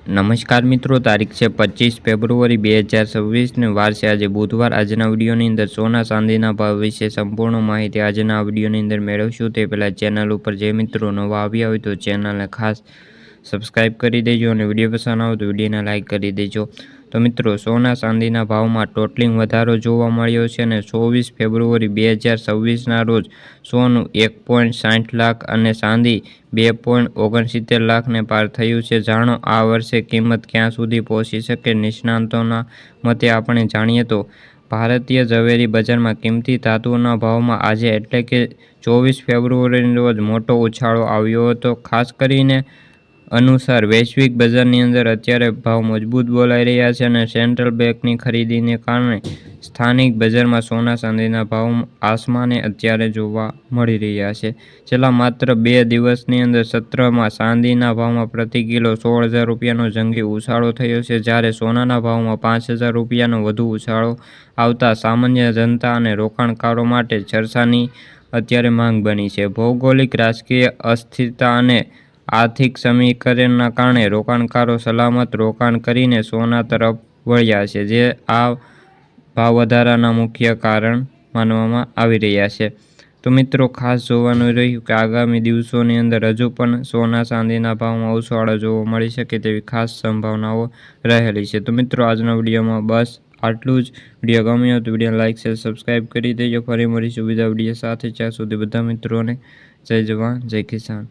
નમસ્કાર મિત્રો, તારીખ છે 25 ફેબ્રુઆરી 2026 ને વાર છે આજે બુધવાર। આજના વિડીયોની અંદર સોના ચાંદીના ભાવ વિશે સંપૂર્ણ માહિતી આજના વિડીયોની અંદર મેળવશું। તે પહેલાં ચેનલ ઉપર જે મિત્રો નવા આવ્યા હોય તો ચેનલને ખાસ સબસ્ક્રાઈબ કરી દેજો અને વિડીયો પસંદ આવે તો વિડીયોને લાઇક કરી દેજો। તો મિત્રો, સોના ચાંદીના ભાવમાં ટોટલિંગ વધારો જોવા મળ્યો છે અને 24 ફેબ્રુઆરી 2026ના રોજ સોનું 1.60 લાખ અને ચાંદી 2.69 લાખને પાર થયું છે। જાણો આ વર્ષે કિંમત ક્યાં સુધી પહોંચી શકે। નિષ્ણાંતોના મતે આપણે જાણીએ તો ભારતીય ઝવેરી બજારમાં કિંમતી ધાતુઓના ભાવમાં આજે એટલે કે 24 ફેબ્રુઆરીના રોજ મોટો ઉછાળો આવ્યો હતો। ખાસ કરીને અનુસાર વૈશ્વિક બજારની અંદર અત્યારે ભાવ મજબૂત બોલાઈ રહ્યા છે અને સેન્ટ્રલ બેંકની ખરીદીને કારણે સ્થાનિક બજારમાં સોના ચાંદીના ભાવ આસમાને અત્યારે જોવા મળી રહ્યા છે। છેલ્લા માત્ર 2 દિવસની અંદર સત્રમાં ચાંદીના ભાવમાં પ્રતિ કિલો 16,000 રૂપિયાનો જંગી ઉછાળો થયો છે, જ્યારે સોનાના ભાવમાં 5,000 રૂપિયાનો વધુ ઉછાળો આવતા સામાન્ય જનતા અને રોકાણકારો માટે ચર્ચાની અત્યારે માંગ બની છે। ભૌગોલિક, રાજકીય અસ્થિરતા અને આર્થિક સમીકરણના કારણે રોકાણકારો સલામત રોકાણ કરીને સોના તરફ વળ્યા છે, જે આ ભાવ વધારાના મુખ્ય કારણ માનવામાં આવી રહ્યા છે। તો મિત્રો, ખાસ જોવાનું રહ્યું કે આગામી દિવસોની અંદર હજુ પણ સોના ચાંદીના ભાવમાં ઉછાળો જોવા મળી શકે તેવી ખાસ સંભાવનાઓ રહેલી છે। તો મિત્રો, આજના વિડીયોમાં બસ આટલું જ। વિડીયો ગમ્યો તો વિડીયો લાઇક શેર સબસ્ક્રાઈબ કરી દેજો। ફરી મળીશું બીજા વિડીયો સાથે, ત્યાં સુધી બધા મિત્રોને જય જવાન જય કિસાન।